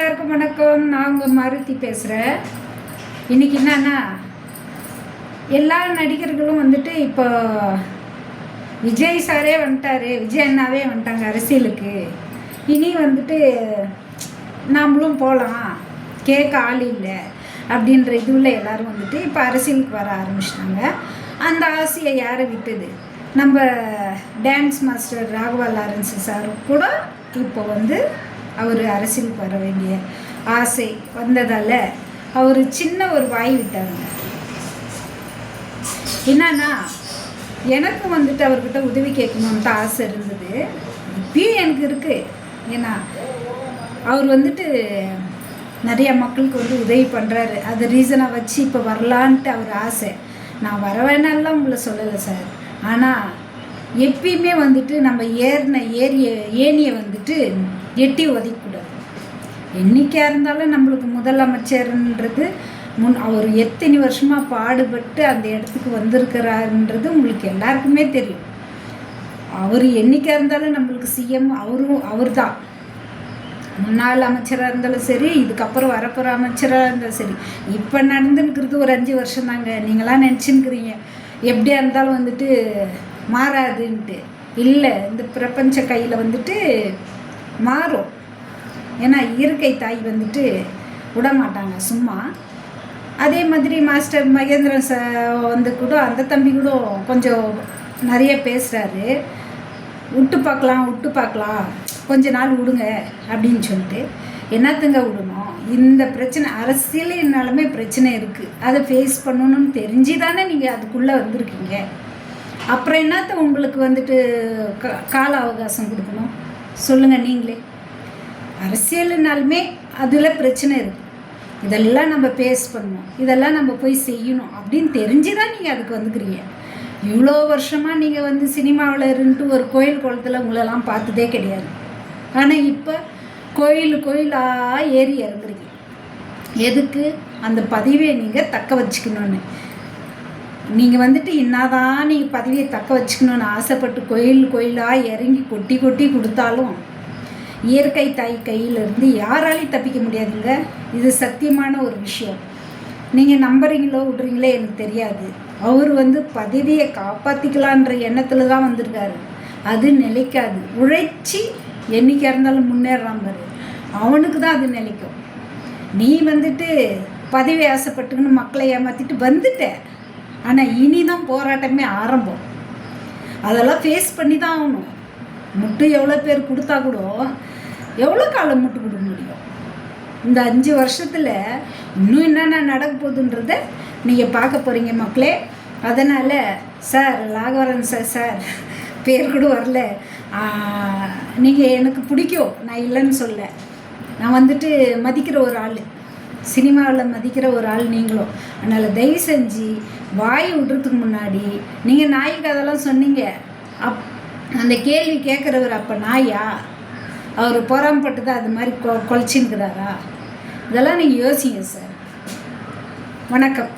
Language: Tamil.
எல்லாருக்கும் வணக்கம். நான் உங்கள் மாருதி பேசுகிறேன். இன்றைக்கி என்னன்னா, எல்லா நடிகர்களும் வந்துட்டு இப்போ விஜய் சாரே வந்துட்டார், விஜய் அண்ணாவே வந்துட்டாங்க அரசியலுக்கு. இனி வந்துட்டு நாமளும் போகலாம், கேட்க ஆள் இல்லை அப்படின்ற இதுவில் எல்லோரும் வந்துட்டு இப்போ அரசியலுக்கு வர ஆரம்பிச்சிட்டாங்க. அந்த ஆசையை யாரை விட்டது? நம்ம dance master Raghava Lawrence sir கூட இப்போ வந்து அவர் அரசியலுக்கு வர வேண்டிய ஆசை வந்ததால் அவர் சின்ன ஒரு வாய் விட்டாருங்க. என்னன்னா, எனக்கு வந்துட்டு அவர்கிட்ட உதவி கேட்கணுன்ட்டு ஆசை இருந்தது, இப்பயும் எனக்கு இருக்குது. ஏன்னா அவர் வந்துட்டு நிறைய மக்களுக்கு வந்து உதவி பண்ணுறாரு. அது ரீசனாக வச்சு இப்போ வரலான்ட்டு அவர் ஆசை. நான் வர வேணாலாம் உங்களை சொல்லலை சார். ஆனால் எப்பயுமே வந்துட்டு நம்ம ஏணியை வந்துட்டு எட்டி உதைக்கக்கூடாது. என்றைக்காக இருந்தாலும் நம்மளுக்கு முதலமைச்சர்ன்றது அவர் எத்தனை வருஷமாக பாடுபட்டு அந்த இடத்துக்கு வந்திருக்கிறாருன்றது உங்களுக்கு எல்லாருக்குமே தெரியும். அவர் என்றைக்காக இருந்தாலும் நம்மளுக்கு சிஎம் அவர் தான். முன்னாள் அமைச்சராக இருந்தாலும் சரி, இதுக்கப்புறம் வரப்போகிற அமைச்சராக இருந்தாலும் சரி. இப்போ நடந்துன்னுக்கிறது ஒரு 5 வருஷம் தாங்க. நீங்களாம் நினச்சின்னுக்கிறீங்க எப்படியா இருந்தாலும் வந்துட்டு மாறாதுன்ட்டு. இல்லை, இந்த பிரபஞ்ச கையில் வந்துட்டு மாறும். ஏன்னா இயற்கை தாய் வந்துட்டு விட மாட்டாங்க சும்மா. அதே மாதிரி மாஸ்டர் மகேந்திரன் வந்து கூட அந்த தம்பி கூட கொஞ்சம் நிறைய பேசுகிறாரு. விட்டு பார்க்கலாம் கொஞ்ச நாள் விடுங்க அப்படின்னு சொல்லிட்டு. என்னத்துங்க விடணும்? இந்த பிரச்சனை அரசியல்னாலுமே பிரச்சனை இருக்குது, அதை ஃபேஸ் பண்ணணும்னு தெரிஞ்சு தானே நீங்கள் அதுக்குள்ளே வந்திருக்கீங்க. அப்புறம் என்னத்த உங்களுக்கு வந்துட்டு கால அவகாசம் கொடுக்கணும் சொல்லுங்கள் நீங்களே. அரசியல்னாலுமே அதில் பிரச்சனை இருக்குது, இதெல்லாம் நம்ம ஃபேஸ் பண்ணணும், இதெல்லாம் நம்ம போய் செய்யணும் அப்படின்னு தெரிஞ்சு தான் நீங்கள் அதுக்கு வந்துக்கிறீங்க. இவ்வளோ வருஷமாக நீங்கள் வந்து சினிமாவில் இருந்துட்டு ஒரு கோயில் குளத்தில் உங்களெல்லாம் பார்த்ததே கிடையாது. ஆனால் இப்போ கோயிலாக ஏறி இறங்குறீங்க. எதுக்கு? அந்த பதவியை நீங்கள் தக்க வச்சுக்கணுன்னு. நீங்கள் வந்துட்டு இன்னாதான் நீங்கள் பதவியை தக்க வச்சுக்கணுன்னு ஆசைப்பட்டு கோயிலாக இறங்கி கொட்டி கொடுத்தாலும் இயற்கை தாய் கையிலிருந்து யாராலையும் தப்பிக்க முடியாதுங்க. இது சத்தியமான ஒரு விஷயம். நீங்கள் நம்புறீங்களோ விட்றீங்களோ எனக்கு தெரியாது. அவர் வந்து பதவியை காப்பாற்றிக்கலான்ற எண்ணத்தில் தான் வந்திருக்காரு. அது நிலைக்காது. உழைச்சி என்றைக்காக இருந்தாலும் முன்னேறாம பாரு, அவனுக்கு தான் அது நிலைக்கும். நீ வந்துட்டு பதவி ஆசைப்பட்டுக்குன்னு மக்களை ஏமாற்றிட்டு வந்துட்ட. ஆனால் இனி தான் போராட்டமே ஆரம்பம். அதெல்லாம் ஃபேஸ் பண்ணி தான் ஆகணும். முட்டு எவ்வளோ பேர் கொடுத்தா கூட எவ்வளோ காலம் முட்டு கொடுக்க முடியும்? இந்த 5 வருஷத்தில் இன்னும் என்னென்ன நடக்க போகுதுன்றதை நீங்கள் பார்க்க போகிறீங்க மக்களே. அதனால் சார் ராகவரன் சார் பேர் கூட வரல, நீங்கள் எனக்கு பிடிக்கும், நான் இல்லைன்னு சொல்ல. நான் வந்துட்டு மதிக்கிற ஒரு ஆள், சினிமாவில் மதிக்கிற ஒரு ஆள் நீங்களும். அதனால் தயவு செஞ்சு வாய் விடுறதுக்கு முன்னாடி நீங்கள் நாய்க்கு அதெல்லாம் சொன்னீங்க. அந்த கேள்வி கேட்குறவர் அப்போ நாயா? அவர் பொறாமப்பட்டு தான் அது மாதிரி கொலைச்சின்னுக்கிறாரா? இதெல்லாம் நீங்கள் யோசிங்க சார். வணக்கம்.